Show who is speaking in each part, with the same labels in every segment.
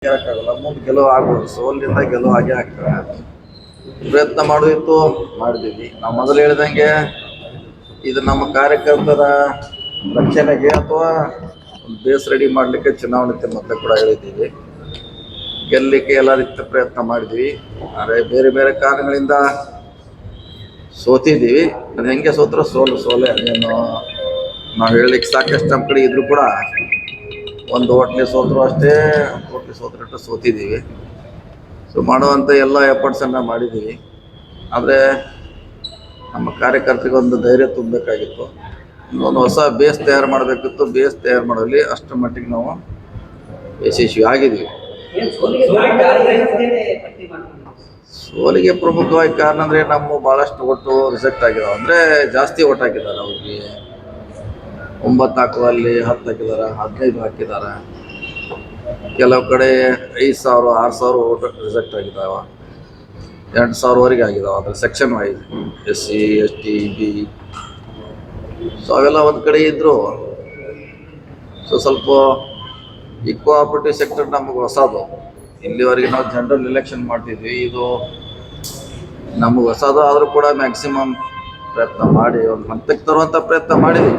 Speaker 1: ಹೇಳಕ್ಕಾಗಲ್ಲ. ಮುಂದೆ ಗೆಲುವು ಆಗ್ಬೋದು, ಸೋಲಿನಿಂದ ಗೆಲುವು ಆಗೇ ಆಗ್ತದೆ. ಪ್ರಯತ್ನ ಮಾಡೋದಿತ್ತು, ಮಾಡಿದ್ದೀವಿ. ನಾವು ಮೊದಲು ಹೇಳಿದಂಗೆ ಇದು ನಮ್ಮ ಕಾರ್ಯಕರ್ತರ ರಕ್ಷಣೆಗೆ ಅಥವಾ ಬೇಸ್ ರೆಡಿ ಮಾಡಲಿಕ್ಕೆ ಚುನಾವಣೆ ಮೊದಲೇ ಕೂಡ ಹೇಳಿದ್ದೀವಿ. ಗೆಲ್ಲಲಿಕ್ಕೆ ಎಲ್ಲ ರೀತಿಯ ಪ್ರಯತ್ನ ಮಾಡಿದ್ವಿ. ಆದರೆ ಬೇರೆ ಬೇರೆ ಕಾರಣಗಳಿಂದ ಸೋತಿದ್ದೀವಿ. ಅದು ಹೆಂಗೆ ಸೋತ್ರೂ ಸೋಲೆ. ಅದೇನು ನಾವು ಹೇಳಲಿಕ್ಕೆ ಸಾಕಷ್ಟು ನಮ್ಮ ಕಡೆ ಇದ್ರೂ ಕೂಡ ಒಂದು ಹೋಟ್ಲಿ ಸೋತರು ಅಷ್ಟೇ, ಹೋಟ್ಲಿ ಸೋತ್ರಟ್ಟು ಸೋತಿದ್ದೀವಿ. ಸೊ ಮಾಡುವಂಥ ಎಲ್ಲ ಎಫರ್ಟ್ಸನ್ನು ಮಾಡಿದ್ದೀವಿ. ಆದರೆ ನಮ್ಮ ಕಾರ್ಯಕರ್ತರಿಗೆ ಒಂದು ಧೈರ್ಯ ತುಂಬಬೇಕಾಗಿತ್ತು. ಒಂದು ಹೊಸ ಬೇಸ್ ತಯಾರು ಮಾಡಬೇಕಿತ್ತು. ಬೇಸ್ ತಯಾರು ಮಾಡೋಲ್ಲಿ ಅಷ್ಟರ ಮಟ್ಟಿಗೆ ನಾವು ಯಶಸ್ವಿ ಆಗಿದ್ದೀವಿ. ಸೋಲಿಗೆ ಪ್ರಮುಖವಾಗಿ ಕಾರಣ ಅಂದರೆ ನಮ್ಮ ಭಾಳಷ್ಟು ಓಟು ರಿಜೆಕ್ಟ್ ಆಗಿದಾವೆ. ಅಂದರೆ ಜಾಸ್ತಿ ಓಟ್ ಹಾಕಿದ್ದಾರೆ. ಅವ್ರಿಗೆ 9 ಹಾಕುವಲ್ಲಿ 10 ಹಾಕಿದ್ದಾರೆ, 15 ಹಾಕಿದ್ದಾರೆ. ಕೆಲವು ಕಡೆ 5,000 6,000 ಓಟ್ ರಿಜೆಕ್ಟ್ ಆಗಿದ್ದಾವೆ. 2,000ವರೆಗೆ ಆಗಿದ್ದಾವೆ. ಅದ್ರ section wise SC ST B. So ಅವೆಲ್ಲ ಒಂದು ಕಡೆ ಇದ್ದರು. ಸೊ ಸ್ವಲ್ಪ ಈ ಕೋಆಪರೇಟಿವ್ ಸೆಕ್ಟರ್ ನಮಗೆ ಹೊಸದು. ಇಲ್ಲಿವರೆಗೆ ನಾವು ಜನರಲ್ ಎಲೆಕ್ಷನ್ ಮಾಡ್ತಿದ್ವಿ. ಇದು ನಮಗೆ ಹೊಸದು. ಆದರೂ ಕೂಡ ಮ್ಯಾಕ್ಸಿಮಮ್ ಪ್ರಯತ್ನ ಮಾಡಿ ಒಂದು ಹಂತಕ್ಕೆ ತರುವಂಥ ಪ್ರಯತ್ನ ಮಾಡಿದ್ವಿ.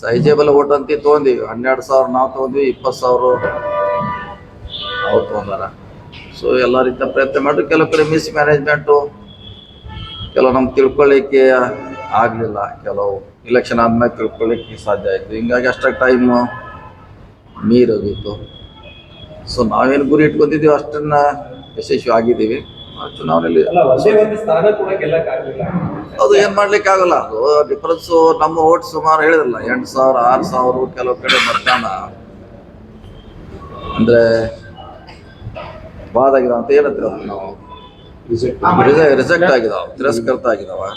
Speaker 1: ಸೈಜೇಬಲ್ ಓಟ್ ಅಂತ ತೊಗೊಂಡಿವಿ. 12,000 ನಾವು ತೊಗೊಂಡ್ವಿ, 20,000 ಅವ್ರು ತೊಗೊಂಡಾರ. ಸೊ ಎಲ್ಲ ರೀತಿಯ ಪ್ರಯತ್ನ ಮಾಡಿದ್ರು. ಕೆಲವು ಕಡೆ ಮಿಸ್ ಮ್ಯಾನೇಜ್ಮೆಂಟು, ಕೆಲವು ನಮ್ಗೆ ತಿಳ್ಕೊಳ್ಳಿಕ್ಕೆ ಆಗಲಿಲ್ಲ. ಕೆಲವು ಇಲೆಕ್ಷನ್ ಆದ್ಮೇಲೆ ತಿಳ್ಕೊಳ್ಳಿಕ್ಕೆ ಸಾಧ್ಯ ಆಯಿತು. ಹಿಂಗಾಗಿ ಅಷ್ಟಾಗಿ ಟೈಮು ಮೀರೋಗಿತ್ತು. ಸೊ ನಾವೇನು ಗುರಿ ಇಟ್ಕೊತಿದ್ದೀವಿ ಅಷ್ಟನ್ನು ಯಶಸ್ವಿ ಆಗಿದ್ದೀವಿ. ಚುನಾವಣೆಯಲ್ಲಿ ಅದು ಏನು ಮಾಡ್ಲಿಕ್ಕೆ ಆಗಲ್ಲ. ಅದು ಡಿಫ್ರೆನ್ಸು ನಮ್ಮ ಓಟ್ ಸುಮಾರು ಹೇಳಿದ್ರಲ್ಲ 8,000 6,000. ಕೆಲವು ಕಡೆ ಮತದಾನ ಅಂದರೆ ಬಾದಾಗಿದಾವ ಅಂತ ಏನಂತೀರ ನಾವು ರಿಜೆಕ್ಟ್ ಆಗಿದಾವೆ, ತಿರಸ್ಕೃತ ಆಗಿದಾವೆ.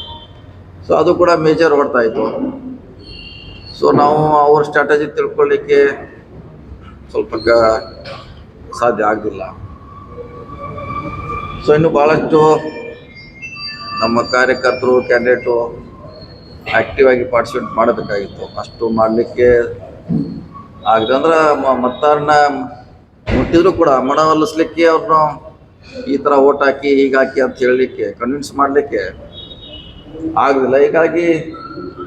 Speaker 1: ಸೊ ಅದು ಕೂಡ ಮೇಜರ್ ಹೊಡ್ತಾ ಇತ್ತು. ಸೊ ನಾವು ಅವ್ರ ಸ್ಟ್ರಾಟಜಿ ತಿಳ್ಕೊಳ್ಳಿಕ್ಕೆ ಸ್ವಲ್ಪ ಸಾಧ್ಯ ಆಗಲಿಲ್ಲ. ಸೊ ಇನ್ನು ಭಾಳಷ್ಟು ನಮ್ಮ ಕಾರ್ಯಕರ್ತರು ಕ್ಯಾಂಡಿಡೇಟು ಆ್ಯಕ್ಟಿವ್ ಆಗಿ ಪಾರ್ಟಿಸಿಪೇಟ್ ಮಾಡಬೇಕಾಗಿತ್ತು. ಅಷ್ಟು ಮಾಡಲಿಕ್ಕೆ ಆಗದೆ ಅಂದ್ರೆ ಮತದಾರನ ಮುಟ್ಟಿದ್ರು ಕೂಡ ಮನವೊಲಿಸ್ಲಿಕ್ಕೆ ಅವ್ರನ್ನ ಈ ಥರ ಓಟ್ ಹಾಕಿ ಹೀಗಾಕಿ ಅಂತ ಹೇಳಲಿಕ್ಕೆ ಕನ್ವಿನ್ಸ್ ಮಾಡಲಿಕ್ಕೆ ಆಗಲಿಲ್ಲ. ಹೀಗಾಗಿ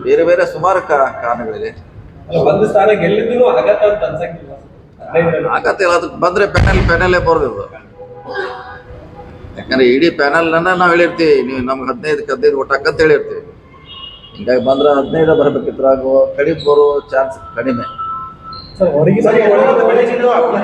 Speaker 1: ಬೇರೆ ಬೇರೆ ಸುಮಾರು ಕಾರಣಗಳಿದೆ. ಆಗತ್ತೆ. ಅದಕ್ಕೆ ಬಂದರೆ ಪ್ಯಾನಲ್ಲೇ ಬರೋದಿಲ್ಲ. ಯಾಕಂದರೆ ಇಡೀ ಪ್ಯಾನಲ್ನ ನಾವು ಹೇಳಿರ್ತೀವಿ, ನೀವು ನಮ್ಗೆ 15 ಓಟ್ ಹಾಕಂತ ಹೇಳಿರ್ತೀವಿ. ಹಿಂಗಾಗಿ ಬಂದ್ರೆ 15 ಬರಬೇಕಿತ್ತು. ಕಡಿಮೆ ಬರೋ ಚಾನ್ಸ್ ಕಡಿಮೆ.